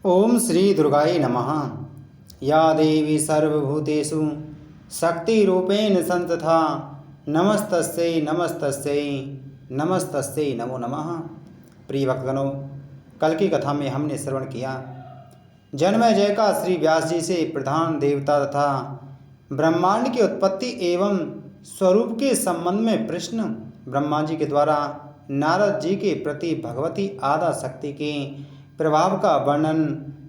ओम श्री दुर्गाय नमः। या देवी सर्वभूतेषु शक्तिरूपेण संस्थिता नमस्तस्यै नमस्तस्यै नमस्तस्यै नमो नमः। प्रिय भक्तगणों, कल की कथा में हमने श्रवण किया जन्मेजय का श्री व्यास जी से प्रधान देवता तथा ब्रह्मांड की उत्पत्ति एवं स्वरूप के संबंध में प्रश्न ब्रह्मा जी के द्वारा नारद जी के प्रति भगवती आद्या शक्ति के प्रभाव का वर्णन,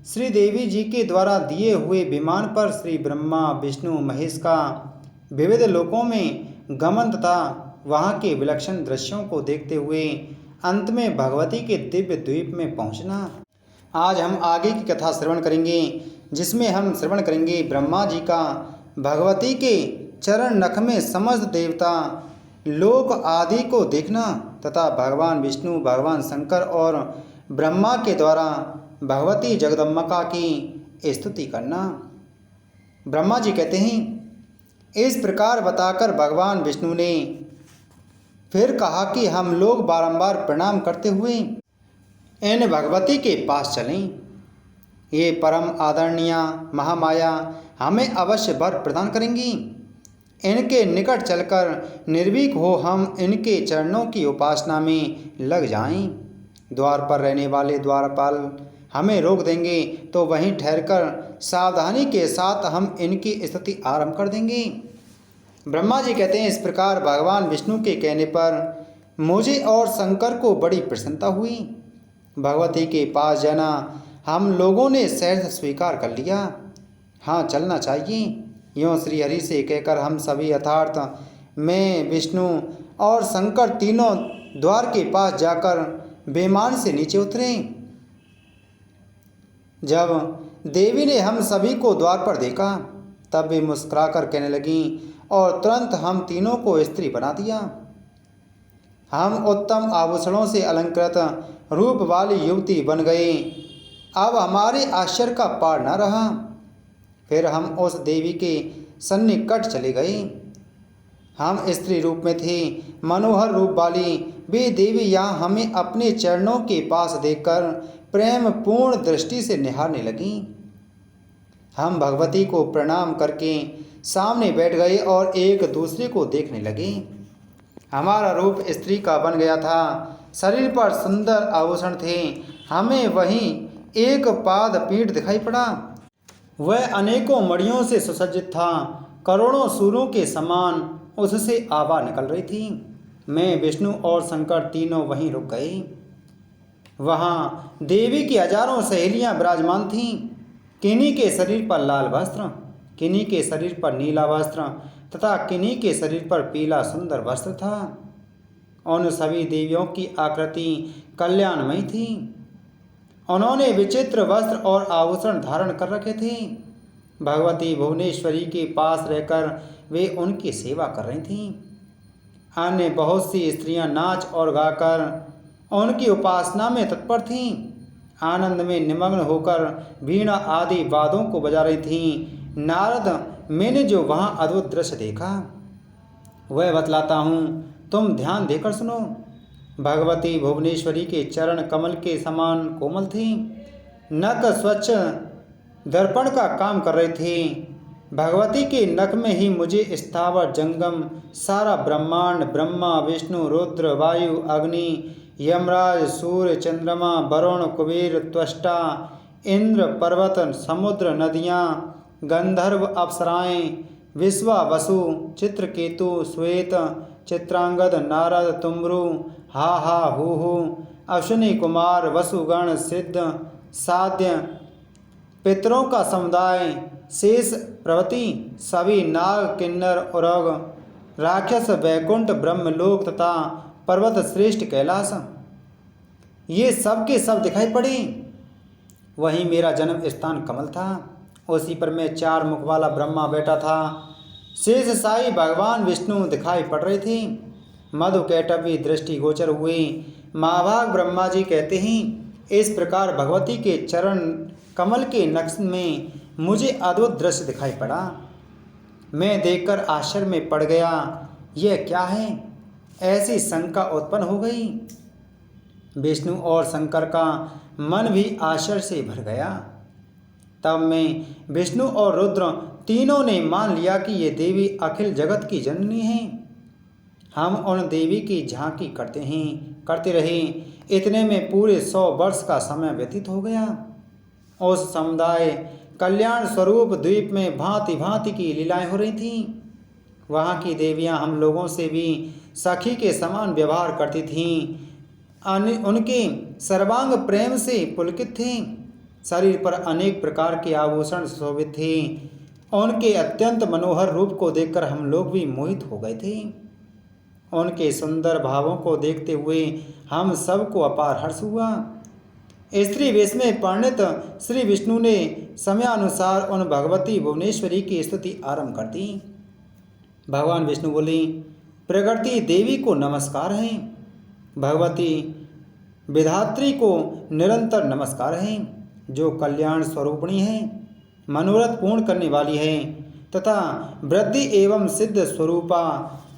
श्री देवी जी के द्वारा दिए हुए विमान पर श्री ब्रह्मा विष्णु महेश का विविध लोकों में गमन तथा वहाँ के विलक्षण दृश्यों को देखते हुए अंत में भगवती के दिव्य द्वीप में पहुँचना। आज हम आगे की कथा श्रवण करेंगे, जिसमें हम श्रवण करेंगे ब्रह्मा जी का भगवती के चरण नख में समस्त देवता लोक आदि को देखना तथा भगवान विष्णु, भगवान शंकर और ब्रह्मा के द्वारा भगवती जगदम्बिका की स्तुति करना। ब्रह्मा जी कहते हैं, इस प्रकार बताकर भगवान विष्णु ने फिर कहा कि हम लोग बारंबार प्रणाम करते हुए इन भगवती के पास चलें। ये परम आदरणीय महामाया हमें अवश्य वर प्रदान करेंगी। इनके निकट चलकर निर्भीक हो हम इनके चरणों की उपासना में लग जाएं। द्वार पर रहने वाले द्वारपाल हमें रोक देंगे तो वहीं ठहरकर सावधानी के साथ हम इनकी स्तुति आरंभ कर देंगे। ब्रह्मा जी कहते हैं, इस प्रकार भगवान विष्णु के कहने पर मुझे और शंकर को बड़ी प्रसन्नता हुई। भगवती के पास जाना हम लोगों ने सहर्ष स्वीकार कर लिया। हाँ, चलना चाहिए। यूँ श्री हरि से कहकर हम सभी यथार्थ मैं, विष्णु और शंकर तीनों द्वार के पास जाकर विमान से नीचे उतरे। जब देवी ने हम सभी को द्वार पर देखा तब वे मुस्कुराकर कहने लगी और तुरंत हम तीनों को स्त्री बना दिया। हम उत्तम आभूषणों से अलंकृत रूप वाली युवती बन गए। अब हमारे आश्चर्य का पार न रहा। फिर हम उस देवी के सन्निकट चले गए। हम स्त्री रूप में थे। मनोहर रूप वाली वे देवी यहाँ हमें अपने चरणों के पास देखकर प्रेम पूर्ण दृष्टि से निहारने लगीं। हम भगवती को प्रणाम करके सामने बैठ गए और एक दूसरे को देखने लगे। हमारा रूप स्त्री का बन गया था। शरीर पर सुंदर आभूषण थे। हमें वहीं एक पाद पीठ दिखाई पड़ा। वह अनेकों मणियों से सुसज्जित था। करोड़ों सूर्यों के समान उससे आभा निकल रही थी। मैं, विष्णु और शंकर तीनों वहीं रुक गए। वहाँ देवी की हजारों सहेलियाँ विराजमान थीं। किन्हीं के शरीर पर लाल वस्त्र, किन्हीं के शरीर पर नीला वस्त्र तथा किन्हीं के शरीर पर पीला सुंदर वस्त्र था। उन सभी देवियों की आकृति कल्याणमयी थी। उन्होंने विचित्र वस्त्र और आभूषण धारण कर रखे थे। भगवती भुवनेश्वरी के पास रहकर वे उनकी सेवा कर रही थीं। अन्य बहुत सी स्त्रियां नाच और गाकर उनकी उपासना में तत्पर थीं। आनंद में निमग्न होकर वीणा आदि वाद्यों को बजा रही थीं। नारद, मैंने जो वहाँ अद्भुत दृश्य देखा वह बतलाता हूँ, तुम ध्यान देकर सुनो। भगवती भुवनेश्वरी के चरण कमल के समान कोमल थी। नख स्वच्छ दर्पण का काम कर रहे थे। भगवती के नख में ही मुझे स्थावर जंगम सारा ब्रह्मांड, ब्रह्मा विष्णु रुद्र वायु अग्नि यमराज सूर्य चंद्रमा वरुण कुबेर त्वष्टा इंद्र पर्वत समुद्र नदियाँ गंधर्व अप्सराएं विश्वा वसु चित्रकेतु श्वेत चित्रांगद नारद तुम्रु हा हा हु अश्विनी कुमार वसुगण सिद्ध साध्य पितरों का समुदाय शेष प्रवृत्ति सभी नाग किन्नर उरग राक्षस वैकुंठ ब्रह्मलोक तथा पर्वत श्रेष्ठ कैलाश, ये सब के सब दिखाई पड़े। वहीं मेरा जन्म स्थान कमल था। उसी पर मैं चार मुख वाला ब्रह्मा बैठा था। शेष साई भगवान विष्णु दिखाई पड़ रहे थे। मधु कैटवी दृष्टि गोचर हुए। महाभाग ब्रह्मा जी कहते हैं, इस प्रकार भगवती के चरण कमल के नक्श में मुझे अद्भुत दृश्य दिखाई पड़ा। मैं देखकर आश्चर्य में पड़ गया। यह क्या है? ऐसी शंका उत्पन्न हो गई। विष्णु और शंकर का मन भी आश्चर्य से भर गया। तब में विष्णु और रुद्र तीनों ने मान लिया कि ये देवी अखिल जगत की जननी हैं। हम उन देवी की झांकी करते रहे। इतने में पूरे 100 वर्ष का समय व्यतीत हो गया। उस समुदाय कल्याण स्वरूप द्वीप में भांति भांति की लीलाएं हो रही थीं। वहाँ की देवियाँ हम लोगों से भी सखी के समान व्यवहार करती थीं। उनके सर्वांग प्रेम से पुलकित थे। शरीर पर अनेक प्रकार के आभूषण शोभित थे। उनके अत्यंत मनोहर रूप को देखकर हम लोग भी मोहित हो गए थे। उनके सुंदर भावों को देखते हुए हम सबको अपार हर्ष हुआ। स्त्री वेश में परिणत श्री विष्णु ने समयानुसार उन भगवती भुवनेश्वरी की स्तुति आरंभ कर दी। भगवान विष्णु बोले, प्रकृति देवी को नमस्कार है, भगवती विधात्री को निरंतर नमस्कार है, जो कल्याण स्वरूपिणी है, मनोरथ पूर्ण करने वाली है तथा वृद्धि एवं सिद्ध स्वरूपा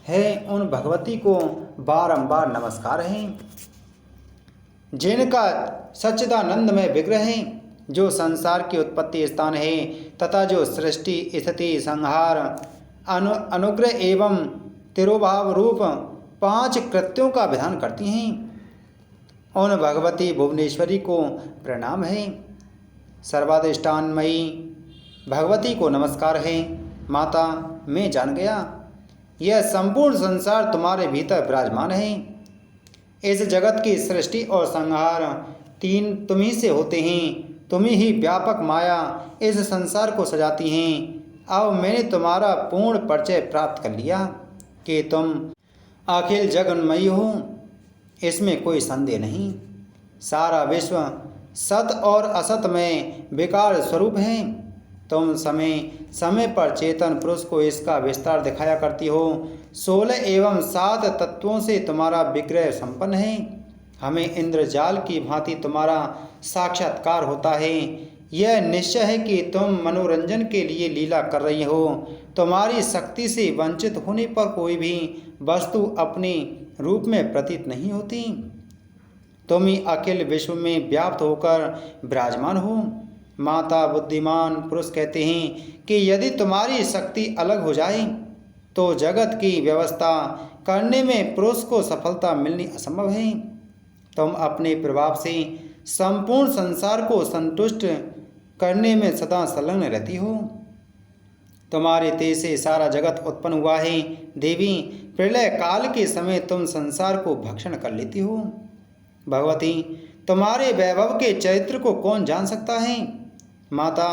है। उन भगवती को बारंबार नमस्कार है, जिनका सच्चिदानंदमय विग्रह है, जो संसार की उत्पत्ति स्थान है तथा जो सृष्टि स्थिति संहार अनुग्रह एवं तिरोभाव रूप 5 कृत्यों का विधान करती हैं। उन भगवती भुवनेश्वरी को प्रणाम है। सर्वाधिष्ठानमयी भगवती को नमस्कार है। माता, मैं जान गया, यह संपूर्ण संसार तुम्हारे भीतर विराजमान है। इस जगत की सृष्टि और संहार 3 तुम्ही से होते हैं। तुम्ही ही व्यापक माया इस संसार को सजाती हैं। अब मैंने तुम्हारा पूर्ण परिचय प्राप्त कर लिया कि तुम अखिल जगन्मयी हो, इसमें कोई संदेह नहीं। सारा विश्व सत और असत में विकार स्वरूप है। तुम समय समय पर चेतन पुरुष को इसका विस्तार दिखाया करती हो। 16 एवं 7 तत्वों से तुम्हारा विग्रह संपन्न है। हमें इंद्रजाल की भांति तुम्हारा साक्षात्कार होता है। यह निश्चय है कि तुम मनोरंजन के लिए लीला कर रही हो। तुम्हारी शक्ति से वंचित होने पर कोई भी वस्तु अपने रूप में प्रतीत नहीं होती। तुम ही अखिल विश्व में व्याप्त होकर विराजमान हो। माता बुद्धिमान पुरुष कहते हैं कि यदि तुम्हारी शक्ति अलग हो जाए तो जगत की व्यवस्था करने में पुरुष को सफलता मिलनी असंभव है। तुम अपने प्रभाव से संपूर्ण संसार को संतुष्ट करने में सदा संलग्न रहती हो। तुम्हारे तेज से सारा जगत उत्पन्न हुआ है। देवी, प्रलय काल के समय तुम संसार को भक्षण कर लेती हो। भगवती, तुम्हारे वैभव के चरित्र को कौन जान सकता है। माता,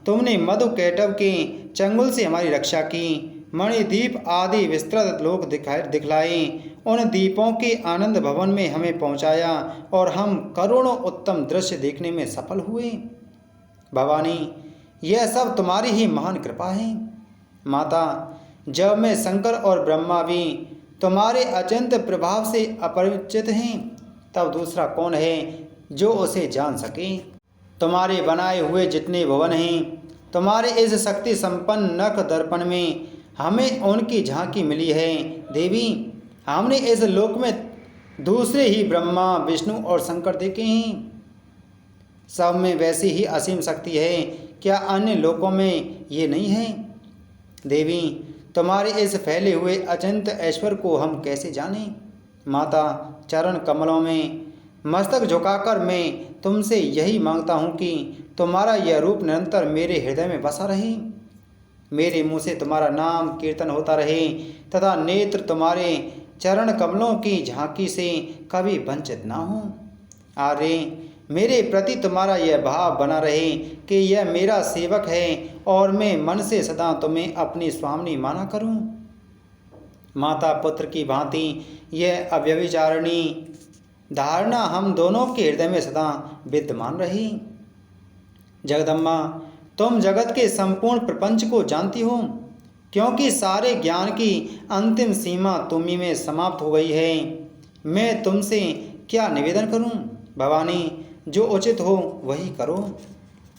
तुमने मधु कैटव के चंगुल से हमारी रक्षा की। मणिद्वीप आदि विस्तृत लोक दिखलाए। उन द्वीपों के आनंद भवन में हमें पहुंचाया और हम करोड़ों उत्तम दृश्य देखने में सफल हुए। भवानी, यह सब तुम्हारी ही महान कृपा है। माता, जब मैं शंकर और ब्रह्मा भी तुम्हारे अचिंत्य प्रभाव से अपरिचित हैं, तब दूसरा कौन है जो उसे जान सके। तुम्हारे बनाए हुए जितने भवन हैं, तुम्हारे इस शक्ति संपन्न नख दर्पण में हमें उनकी झांकी मिली है। देवी, हमने इस लोक में दूसरे ही ब्रह्मा विष्णु और शंकर देखे हैं। सब में वैसी ही असीम शक्ति है, क्या अन्य लोकों में ये नहीं है। देवी, तुम्हारे इस फैले हुए अचिंत्य ऐश्वर्य को हम कैसे जानें। माता, चरण कमलों में मस्तक झुकाकर मैं तुमसे यही मांगता हूँ कि तुम्हारा यह रूप निरंतर मेरे हृदय में बसा रहे। मेरे मुँह से तुम्हारा नाम कीर्तन होता रहे तथा नेत्र तुम्हारे चरण कमलों की झांकी से कभी वंचित ना हो। आर्य, मेरे प्रति तुम्हारा यह भाव बना रहे कि यह मेरा सेवक है और मैं मन से सदा तुम्हें अपनी स्वामिनी माना करूं। माता पुत्र की भांति यह अव्यभिचारिणी धारणा हम दोनों के हृदय में सदा विद्यमान रही। जगदम्बा, तुम जगत के संपूर्ण प्रपंच को जानती हो, क्योंकि सारे ज्ञान की अंतिम सीमा तुम्ही में समाप्त हो गई है। मैं तुमसे क्या निवेदन करूं। भवानी, जो उचित हो वही करो।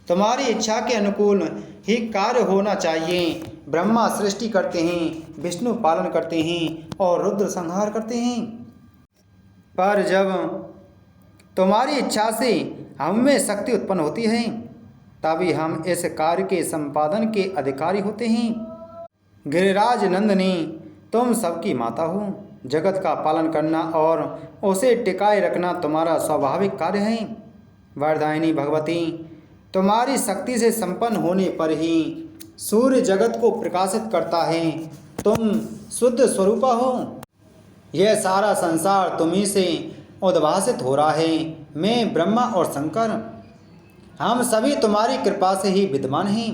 तुम्हारी इच्छा के अनुकूल ही कार्य होना चाहिए। ब्रह्मा सृष्टि करते हैं, विष्णु पालन करते हैं और रुद्र संहार करते हैं। पर जब तुम्हारी इच्छा से हम में शक्ति उत्पन्न होती है, तभी हम इस कार्य के संपादन के अधिकारी होते हैं। गिरिराज नंदिनी, तुम सबकी माता हो। जगत का पालन करना और उसे टिकाए रखना तुम्हारा स्वाभाविक कार्य है। वरदायिनी भगवती, तुम्हारी शक्ति से संपन्न होने पर ही सूर्य जगत को प्रकाशित करता है। तुम शुद्ध स्वरूपा हो। यह सारा संसार तुम्ही से उद्भासित हो रहा है। मैं ब्रह्मा और शंकर, हम सभी तुम्हारी कृपा से ही विद्यमान हैं।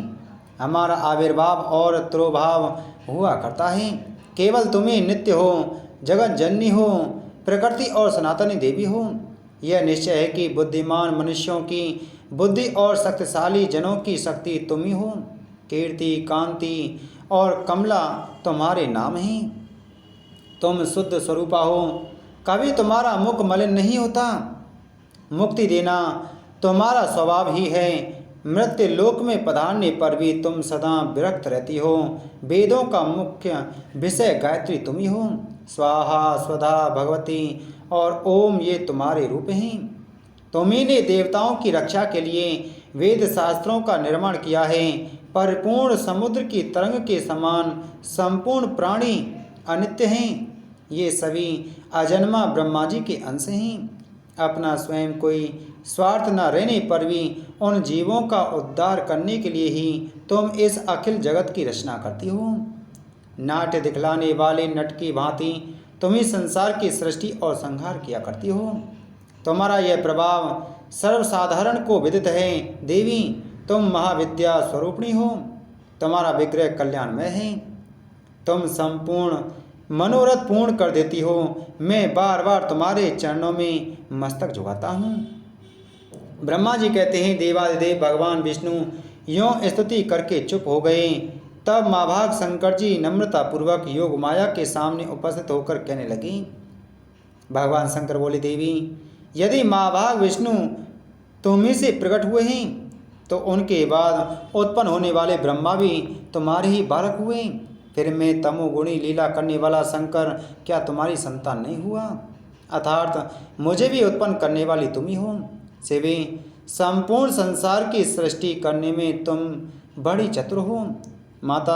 हमारा आविर्भाव और तिरोभाव हुआ करता है। केवल तुम्ही नित्य हो, जगत जननी हो, प्रकृति और सनातनी देवी हो। यह निश्चय है कि बुद्धिमान मनुष्यों की बुद्धि और शक्तिशाली जनों की शक्ति तुम ही हो। कीर्ति, कांति और कमला तुम्हारे नाम हैं। तुम शुद्ध स्वरूपा हो। कभी तुम्हारा मुख मलिन नहीं होता। मुक्ति देना तुम्हारा स्वभाव ही है। मृत्यु लोक में पधारने पर भी तुम सदा विरक्त रहती हो। वेदों का मुख्य विषय गायत्री तुम ही हो। स्वाहा, स्वधा, भगवती और ओम ये तुम्हारे रूप हैं। तुम्ही ने देवताओं की रक्षा के लिए वेद शास्त्रों का निर्माण किया है। परिपूर्ण समुद्र की तरंग के समान संपूर्ण प्राणी अनित्य हैं। ये सभी अजन्मा ब्रह्मा जी के अंश हैं। अपना स्वयं कोई स्वार्थ न रहने पर भी उन जीवों का उद्धार करने के लिए ही तुम इस अखिल जगत की रचना करती हो। नाट्य दिखलाने वाले नट की भांति तुम ही संसार की सृष्टि और संहार किया करती हो। तुम्हारा यह प्रभाव सर्वसाधारण को विदित है। देवी, तुम महाविद्या स्वरूपिणी हो। तुम्हारा विग्रह कल्याणमय है। तुम संपूर्ण मनोरथ पूर्ण कर देती हो। मैं बार बार तुम्हारे चरणों में मस्तक झुकाता हूँ। ब्रह्मा जी कहते हैं, देवादिदेव भगवान विष्णु यों स्तुति करके चुप हो गए। तब महाभाग शंकर जी नम्रतापूर्वक योग माया के सामने उपस्थित होकर कहने लगे। भगवान शंकर बोले, देवी, यदि महाभाग विष्णु तुम ही से प्रकट हुए हैं तो उनके बाद उत्पन्न होने वाले ब्रह्मा भी तुम्हारे ही बालक हुए। फिर मैं तमोगुणी लीला करने वाला शंकर क्या तुम्हारी संतान नहीं हुआ? अर्थात मुझे भी उत्पन्न करने वाली तुम ही हो। शिवे, संपूर्ण संसार की सृष्टि करने में तुम बड़ी चतुर हो। माता,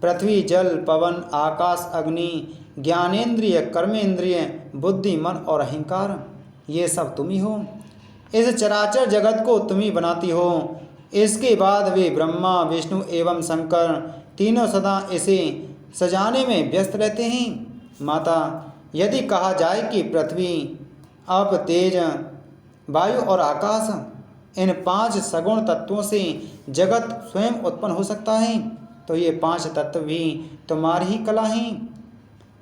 पृथ्वी, जल, पवन, आकाश, अग्नि, ज्ञानेन्द्रिय, कर्मेंद्रिय, बुद्धि, मन और अहंकार ये सब तुम ही हो। इस चराचर जगत को तुम ही बनाती हो। इसके बाद वे ब्रह्मा, विष्णु एवं शंकर तीनों सदा इसे सजाने में व्यस्त रहते हैं। माता, यदि कहा जाए कि पृथ्वी, आप, तेज, वायु और आकाश, इन 5 सगुण तत्वों से जगत स्वयं उत्पन्न हो सकता है, तो ये 5 तत्व भी तुम्हारी ही कला हैं।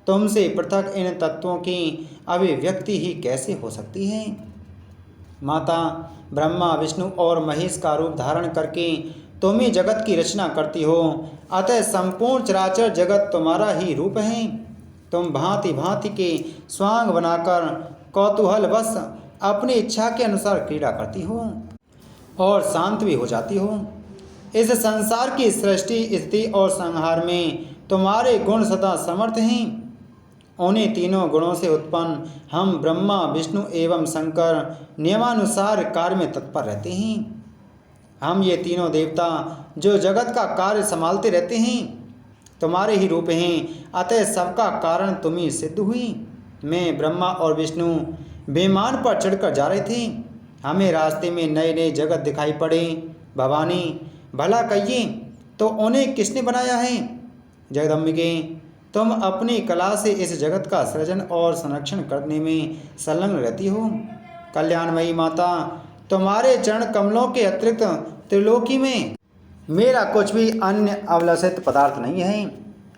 तुमसे पृथक इन तत्वों की अभिव्यक्ति ही कैसे हो सकती है? माता, ब्रह्मा, विष्णु और महेश का रूप धारण करके तुम ही जगत की रचना करती हो। अतः संपूर्ण चराचर जगत तुम्हारा ही रूप है। तुम भांति भांति के स्वांग बनाकर कौतूहलवश अपनी इच्छा के अनुसार क्रीड़ा करती हो और शांत भी हो जाती हो। इस संसार की सृष्टि, स्थिति और संहार में तुम्हारे गुण सदा समर्थ हैं। उन्हीं तीनों गुणों से उत्पन्न हम ब्रह्मा, विष्णु एवं शंकर नियमानुसार कार्य में तत्पर रहते हैं। हम ये तीनों देवता जो जगत का कार्य संभालते रहते हैं तुम्हारे ही रूप हैं। अतः सबका कारण तुम ही सिद्ध हुई। मैं, ब्रह्मा और विष्णु विमान पर चढ़कर जा रहे थे। हमें रास्ते में नए नए जगत दिखाई पड़े। भवानी, भला कहिए तो उन्हें किसने बनाया है? जगदम्बिके, तुम अपनी कला से इस जगत का सृजन और संरक्षण करने में संलग्न रहती हो। कल्याणमयी माता, तुम्हारे चरण कमलों के अतिरिक्त त्रिलोकी में मेरा कुछ भी अन्य अवलसित पदार्थ नहीं है।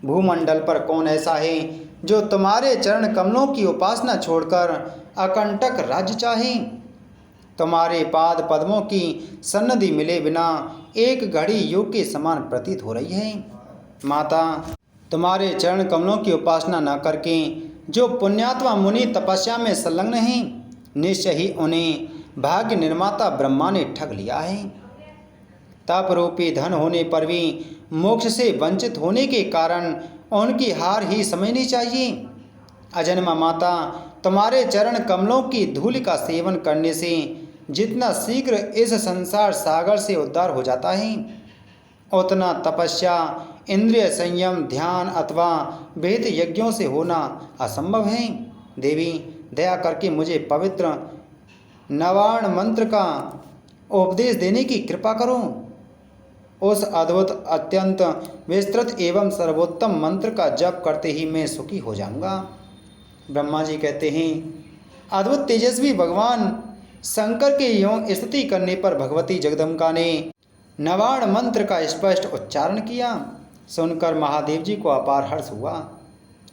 भूमंडल पर कौन ऐसा है जो तुम्हारे चरण कमलों की उपासना छोड़कर अकंटक राज्य चाहे? तुम्हारे पाद पद्मों की सन्निधि मिले बिना एक घड़ी युग के समान प्रतीत हो रही है। माता, तुम्हारे चरण कमलों की उपासना न करके जो पुण्यात्मा मुनि तपस्या में संलग्न हैं, निश्चय ही उन्हें भाग्य निर्माता ब्रह्मा ने ठग लिया है। तप रूपी धन होने पर भी मोक्ष से वंचित होने के कारण उनकी हार ही समझनी चाहिए। अजन्मा माता, तुम्हारे चरण कमलों की धूलि का सेवन करने से जितना शीघ्र इस संसार सागर से उद्धार हो जाता है, उतना तपस्या, इंद्रिय संयम, ध्यान अथवा वेद यज्ञों से होना असंभव है। देवी, दया करके मुझे पवित्र नवार्ण मंत्र का उपदेश देने की कृपा करो। उस अद्भुत, अत्यंत विस्तृत एवं सर्वोत्तम मंत्र का जप करते ही मैं सुखी हो जाऊंगा। ब्रह्मा जी कहते हैं, अद्भुत तेजस्वी भगवान शंकर के यों स्तुति करने पर भगवती जगदम्बिका ने नवार्ण मंत्र का स्पष्ट उच्चारण किया। सुनकर महादेव जी को अपार हर्ष हुआ।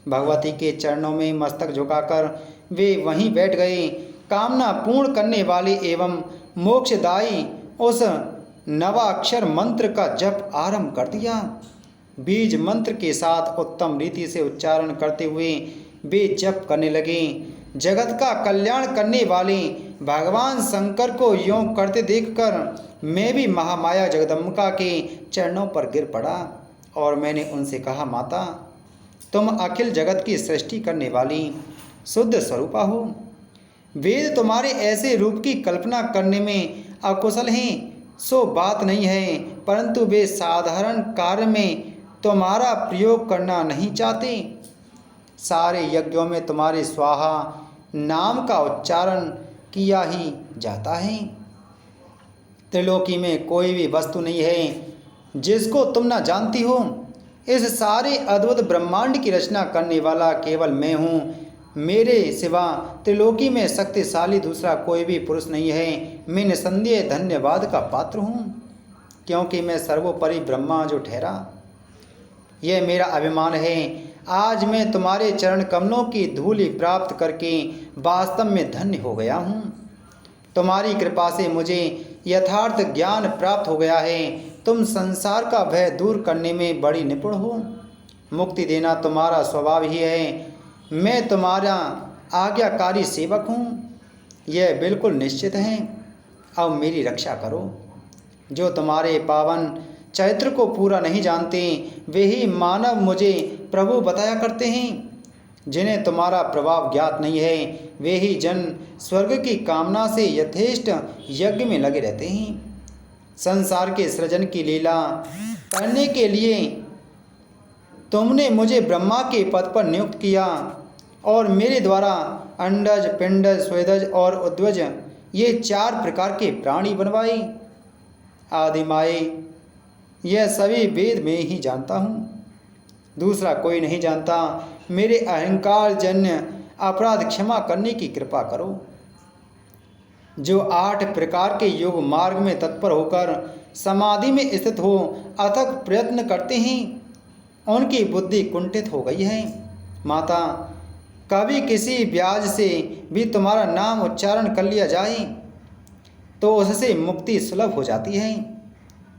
भगवती के चरणों में मस्तक झुकाकर वे वहीं बैठ गए। कामना पूर्ण करने वाले एवं मोक्षदायी उस नवाक्षर मंत्र का जप आरंभ कर दिया। बीज मंत्र के साथ उत्तम रीति से उच्चारण करते हुए वे जप करने लगे। जगत का कल्याण करने वाले भगवान शंकर को यों करते देखकर मैं भी महामाया जगदम्बिका के चरणों पर गिर पड़ा और मैंने उनसे कहा, माता, तुम अखिल जगत की सृष्टि करने वाली शुद्ध स्वरूपा हो। वेद तुम्हारे ऐसे रूप की कल्पना करने में अकुशल हैं, सो बात नहीं है, परंतु वे साधारण कार्य में तुम्हारा प्रयोग करना नहीं चाहते। सारे यज्ञों में तुम्हारे स्वाहा नाम का उच्चारण किया ही जाता है। त्रिलोकी में कोई भी वस्तु नहीं है जिसको तुम न जानती हो। इस सारे अद्भुत ब्रह्मांड की रचना करने वाला केवल मैं हूँ। मेरे सिवा त्रिलोकी में शक्तिशाली दूसरा कोई भी पुरुष नहीं है। मैं निसंदेह धन्यवाद का पात्र हूँ, क्योंकि मैं सर्वोपरि ब्रह्मा जो ठहरा। यह मेरा अभिमान है। आज मैं तुम्हारे चरण कमलों की धूलि प्राप्त करके वास्तव में धन्य हो गया हूँ। तुम्हारी कृपा से मुझे यथार्थ ज्ञान प्राप्त हो गया है। तुम संसार का भय दूर करने में बड़ी निपुण हो। मुक्ति देना तुम्हारा स्वभाव ही है। मैं तुम्हारा आज्ञाकारी सेवक हूँ, यह बिल्कुल निश्चित है। अब मेरी रक्षा करो। जो तुम्हारे पावन चरित्र को पूरा नहीं जानते, वे ही मानव मुझे प्रभु बताया करते हैं। जिन्हें तुम्हारा प्रभाव ज्ञात नहीं है, वे ही जन स्वर्ग की कामना से यथेष्ट यज्ञ में लगे रहते हैं। संसार के सृजन की लीला करने के लिए तुमने मुझे ब्रह्मा के पद पर नियुक्त किया और मेरे द्वारा अंडज, पिंडज, स्वेदज और उद्वज ये 4 प्रकार के प्राणी बनवाए। आदिमाए, यह सभी वेद में ही जानता हूँ, दूसरा कोई नहीं जानता। मेरे अहंकार जन्य अपराध क्षमा करने की कृपा करो। जो 8 प्रकार के योग मार्ग में तत्पर होकर समाधि में स्थित हो अथक प्रयत्न करते हैं, उनकी बुद्धि कुंठित हो गई है। माता, कभी किसी ब्याज से भी तुम्हारा नाम उच्चारण कर लिया जाए तो उससे मुक्ति सुलभ हो जाती है।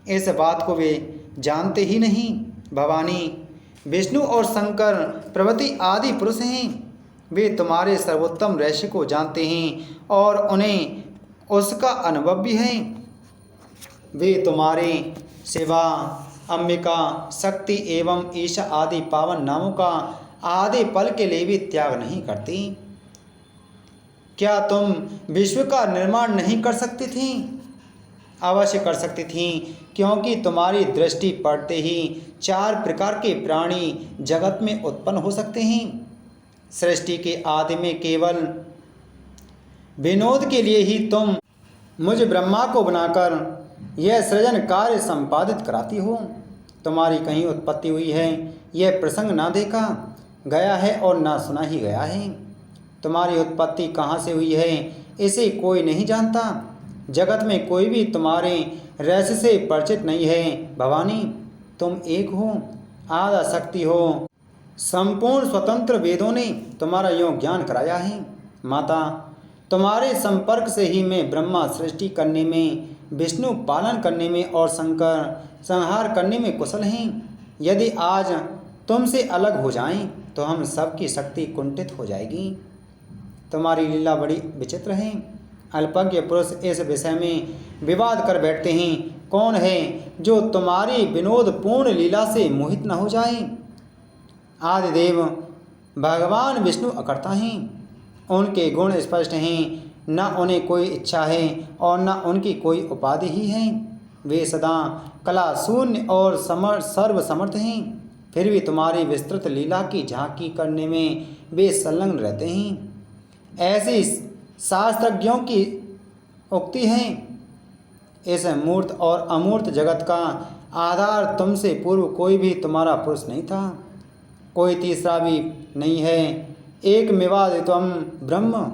इस बात को वे जानते ही नहीं। भवानी, विष्णु और शंकर प्रभृति आदि पुरुष हैं। वे तुम्हारे सर्वोत्तम रहस्य को जानते हैं और उन्हें उसका अनुभव भी है। वे तुम्हारे सिवा अंबिका, शक्ति एवं ईशा आदि पावन नामों का आधे पल के लिए भी त्याग नहीं करती। क्या तुम विश्व का निर्माण नहीं कर सकती थी? अवश्य कर सकती थी, क्योंकि तुम्हारी दृष्टि पड़ते ही 4 प्रकार के प्राणी जगत में उत्पन्न हो सकते हैं। सृष्टि के आदि में केवल विनोद के लिए ही तुम मुझ ब्रह्मा को बनाकर यह सृजन कार्य संपादित कराती हो। तुम्हारी कहीं उत्पत्ति हुई है, यह प्रसंग ना देखा गया है और ना सुना ही गया है। तुम्हारी उत्पत्ति कहाँ से हुई है, इसे कोई नहीं जानता। जगत में कोई भी तुम्हारे रहस्य से परिचित नहीं है। भवानी, तुम एक हो, आद्या शक्ति हो। संपूर्ण स्वतंत्र वेदों ने तुम्हारा यों ज्ञान कराया है। माता, तुम्हारे संपर्क से ही मैं ब्रह्मा सृष्टि करने में, विष्णु पालन करने में और शंकर संहार करने में कुशल हैं। यदि आज तुमसे अलग हो जाएं तो हम सबकी शक्ति कुंठित हो जाएगी। तुम्हारी लीला बड़ी विचित्र है। अल्पज्ञ पुरुष इस विषय में विवाद कर बैठते हैं। कौन है जो तुम्हारी विनोदपूर्ण लीला से मोहित न हो जाए? आदिदेव भगवान विष्णु अकर्ता हैं। उनके गुण स्पष्ट हैं, न उन्हें कोई इच्छा है और न उनकी कोई उपाधि ही है। वे सदा कला शून्य और सर्वसमर्थ हैं, फिर भी तुम्हारी विस्तृत लीला की झांकी करने में वे संलग्न रहते हैं। ऐसी शास्त्रज्ञों की उक्ति है, इस मूर्त और अमूर्त जगत का आधार तुमसे पूर्व कोई भी तुम्हारा पुरुष नहीं था, कोई तीसरा भी नहीं है। एक मेवाद्वितीयम ब्रह्म।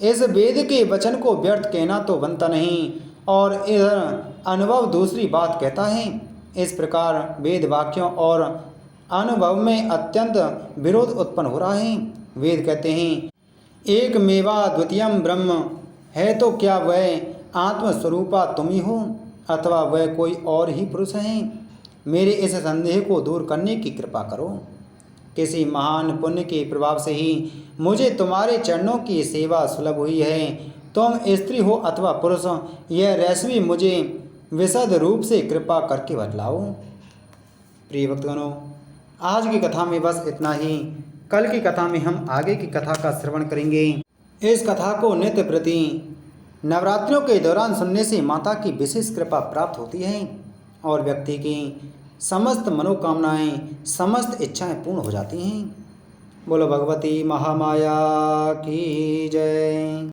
इस वेद के वचन को व्यर्थ कहना तो बनता नहीं और इधर अनुभव दूसरी बात कहता है। इस प्रकार वेद वाक्यों और अनुभव में अत्यंत विरोध उत्पन्न हो रहा है। वेद कहते हैं एक मेवा द्वितीयम ब्रह्म है, तो क्या वह आत्मस्वरूपा तुम ही हो अथवा वह कोई और ही पुरुष है? मेरे इस संदेह को दूर करने की कृपा करो। किसी महान पुण्य के प्रभाव से ही मुझे तुम्हारे चरणों की सेवा सुलभ हुई है। तुम स्त्री हो अथवा पुरुष, यह रहस्य मुझे विशद रूप से कृपा करके बतलाओ। प्रिय भक्तगणों, आज की कथा में बस इतना ही। कल की कथा में हम आगे की कथा का श्रवण करेंगे। इस कथा को नित्य प्रति नवरात्रियों के दौरान सुनने से माता की विशेष कृपा प्राप्त होती है और व्यक्ति की समस्त मनोकामनाएं, समस्त इच्छाएं पूर्ण हो जाती हैं। बोलो भगवती महामाया की जय।